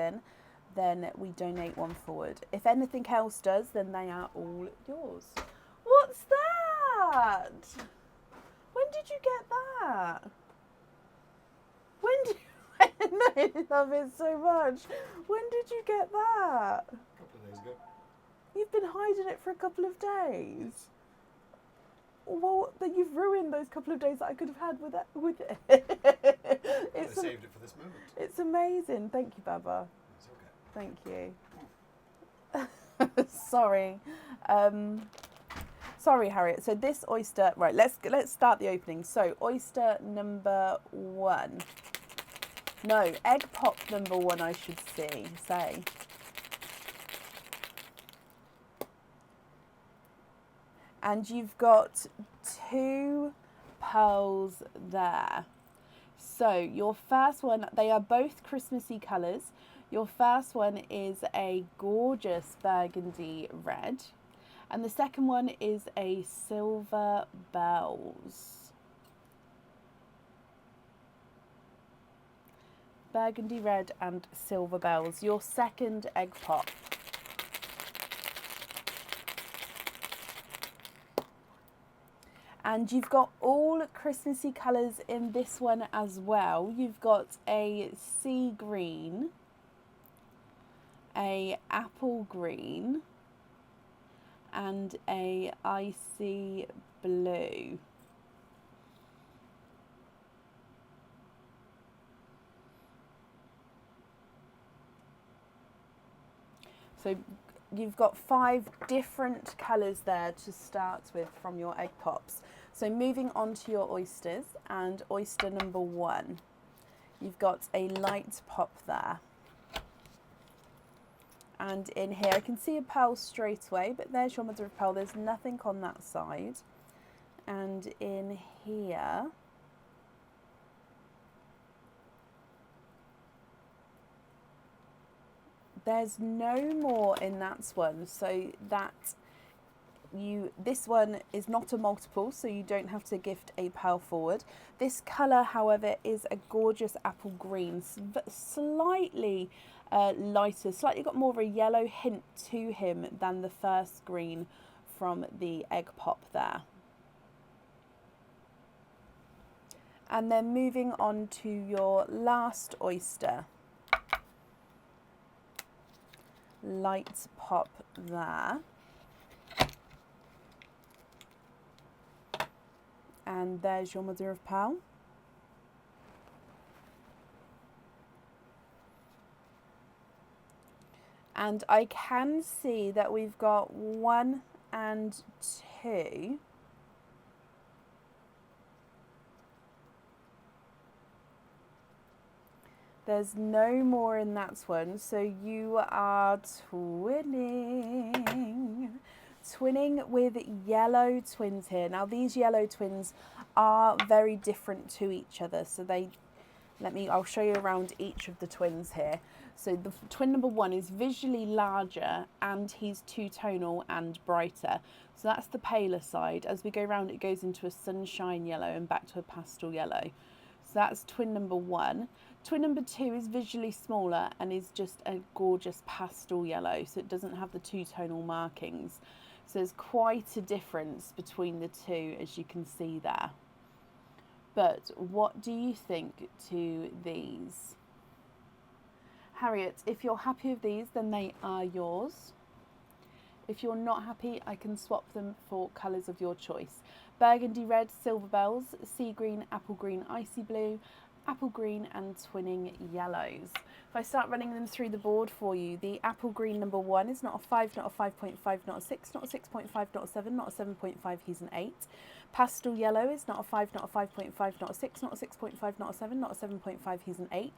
in, then we donate one forward. If anything else does, then they are all yours. What's that? When did you get that? When did I love it so much. When did you get that? A couple of days ago. You've been hiding it for a couple of days. Well, then you've ruined those couple of days that I could have had with it. I saved it for this moment. It's amazing. Thank you, Baba. It's okay. Thank you. Sorry. Sorry, Harriet. So this oyster, right, let's start the opening. So oyster number 1. No, egg pop number 1, I should say. And you've got 2 pearls there. So your first one, they are both Christmassy colours. Your first one is a gorgeous burgundy red. And the second one is a silver bells. Burgundy red and silver bells. Your second egg pop. And you've got all Christmassy colours in this one as well. You've got a sea green, a apple green, and a icy blue. So you've got 5 different colours there to start with from your egg pops. So moving on to your oysters, and oyster number 1. You've got a light pop there. And in here, I can see a pearl straight away, but there's your mother of pearl. There's nothing on that side. And in here, there's no more in that one. So this one is not a multiple, so you don't have to gift a pearl forward. This colour, however, is a gorgeous apple green, slightly lighter, slightly got more of a yellow hint to him than the first green from the egg pop there. And then moving on to your last oyster. Light pop there. And there's your mother of pearl. And I can see that we've got 1 and 2. There's no more in that one, so you are twinning with yellow twins here. Now these yellow twins are very different to each other, so I'll show you around each of the twins here. So the twin number 1 is visually larger, and he's two-tonal and brighter. So that's the paler side. As we go around, it goes into a sunshine yellow and back to a pastel yellow. So that's twin number 1. Twin number 2 is visually smaller and is just a gorgeous pastel yellow, so it doesn't have the two-tonal markings. So there's quite a difference between the two, as you can see there. But what do you think to these? Harriet, if you're happy with these, then they are yours. If you're not happy, I can swap them for colours of your choice. Burgundy red, silver bells, sea green, apple green, icy blue, apple green and twinning yellows. If I start running them through the board for you, the apple green number 1 is not a 5, not a 5.5, not a 6, not a 6.5, not a 7, not a 7.5, he's an 8. Pastel yellow is not a 5, not a 5.5, not a 6, not a 6.5, not a 7, not a 7.5, he's an 8.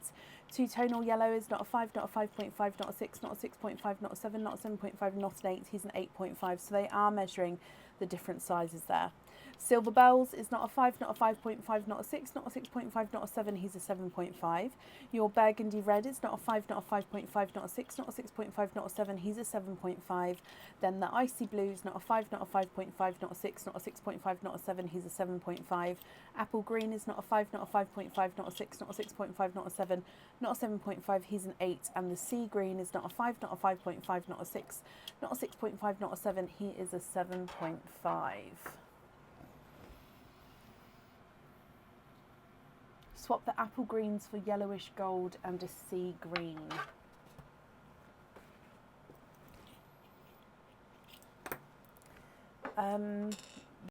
Two-tonal yellow is not a 5, not a 5.5, not a 6, not a 6.5, not a 7, not a 7.5, not an 8, he's an 8.5. So they are measuring the different sizes there. Silver Bells is not a 5, not a 5.5, not a 6, not a 6.5, not a 7, he's a 7.5. Your Burgundy Red is not a 5, not a 5.5, not a 6, not a 6.5, not a 7, he's a 7.5. Then the Icy Blue is not a 5, not a 5.5, not a 6, not a 6.5, not a 7, he's a 7.5. Apple Green is not a 5, not a 5.5, not a 6, not a 6.5, not a 7, not a 7.5, he's an 8. And the Sea Green is not a 5, not a 5.5, not a 6, not a 6.5, not a 7, he is a 7.5. Swap the apple greens for yellowish gold and a sea green.